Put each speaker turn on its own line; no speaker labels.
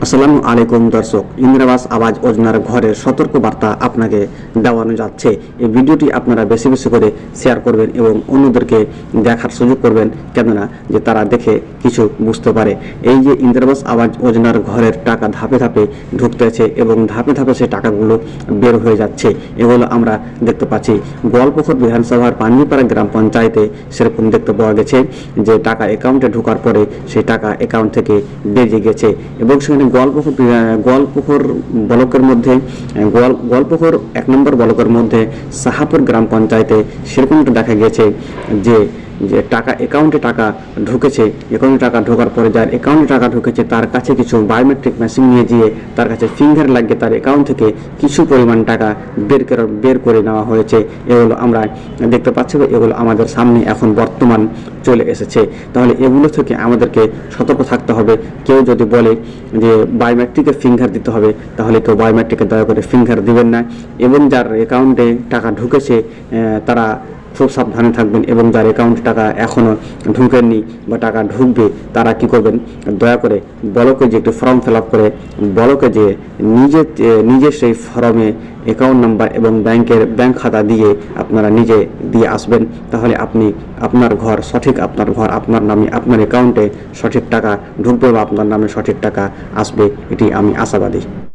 আসসালামু আলাইকুম দর্শক, ইন্দিরা আবাস যোজনার ঘরের সতর্ক বার্তা আপনাকে দেওয়ানো যাচ্ছে। এই ভিডিওটি আপনারা বেশি বেশি করে শেয়ার করবেন এবং অন্যদেরকে দেখার সুযোগ করবেন, কেননা যে তারা দেখে কিছু বুঝতে পারে। এই যে ইন্দিরা আবাস যোজনার ঘরের টাকা ধাপে ধাপে ঢুকতেছে এবং ধাপে ধাপে সেই টাকাগুলো বের হয়ে যাচ্ছে, এগুলো আমরা দেখতে পাচ্ছি। গোয়ালপুকুর বিধানসভার পাঞ্জিপাড়া গ্রাম পঞ্চায়েতে সেরকম দেখতে পাওয়া গেছে যে টাকা অ্যাকাউন্টে ঢোকার পরে সেই টাকা অ্যাকাউন্ট থেকে বেরিয়ে গেছে এবং সেখানে গোয়ালপুকুর ব্লকের মধ্যে গোয়ালপুকুর 1 নম্বর ব্লকের মধ্যে সাহাপুর গ্রাম পঞ্চায়েতে সেরকমটা দেখা গেছে যে টাকা অ্যাকাউন্টে টাকা ঢুকেছে। অ্যাকাউন্টে টাকা ঢোকার পরে যার অ্যাকাউন্টে টাকা ঢুকেছে তার কাছে কিছু বায়োমেট্রিক মেশিন নিয়ে গিয়ে তার কাছে ফিঙ্গার লাগিয়ে তার অ্যাকাউন্ট থেকে কিছু পরিমাণ টাকা বের করে নেওয়া হয়েছে। এগুলো আমরা দেখতে পাচ্ছি, এগুলো আমাদের সামনে এখন বর্তমান চলে এসেছে। তাহলে এগুলো থেকে আমাদেরকে সতর্ক থাকতে হবে। কেউ যদি বলে যে বায়োমেট্রিকের ফিঙ্গার দিতে হবে, তাহলে কেউ বায়োমেট্রিকে দয়া করে ফিঙ্গার দিবেন না এবং যার অ্যাকাউন্টে টাকা ঢুকেছে তারা খুব সাবধানে থাকবেন এবং যার অ্যাকাউন্টে টাকা এখনও ঢুকেননি বা টাকা ঢুকবে তারা কি করবেন, দয়া করে ব্লকে যে একটু ফর্ম ফিল আপ করে ব্লকে যে নিজে সেই ফর্মে অ্যাকাউন্ট নাম্বার এবং ব্যাংক খাতা দিয়ে আপনারা নিজে দিয়ে আসবেন। তাহলে আপনি আপনার ঘর আপনার নামে আপনার অ্যাকাউন্টে সঠিক টাকা ঢুকবে বা আপনার নামে সঠিক টাকা আসবে, এটি আমি আশাবাদী।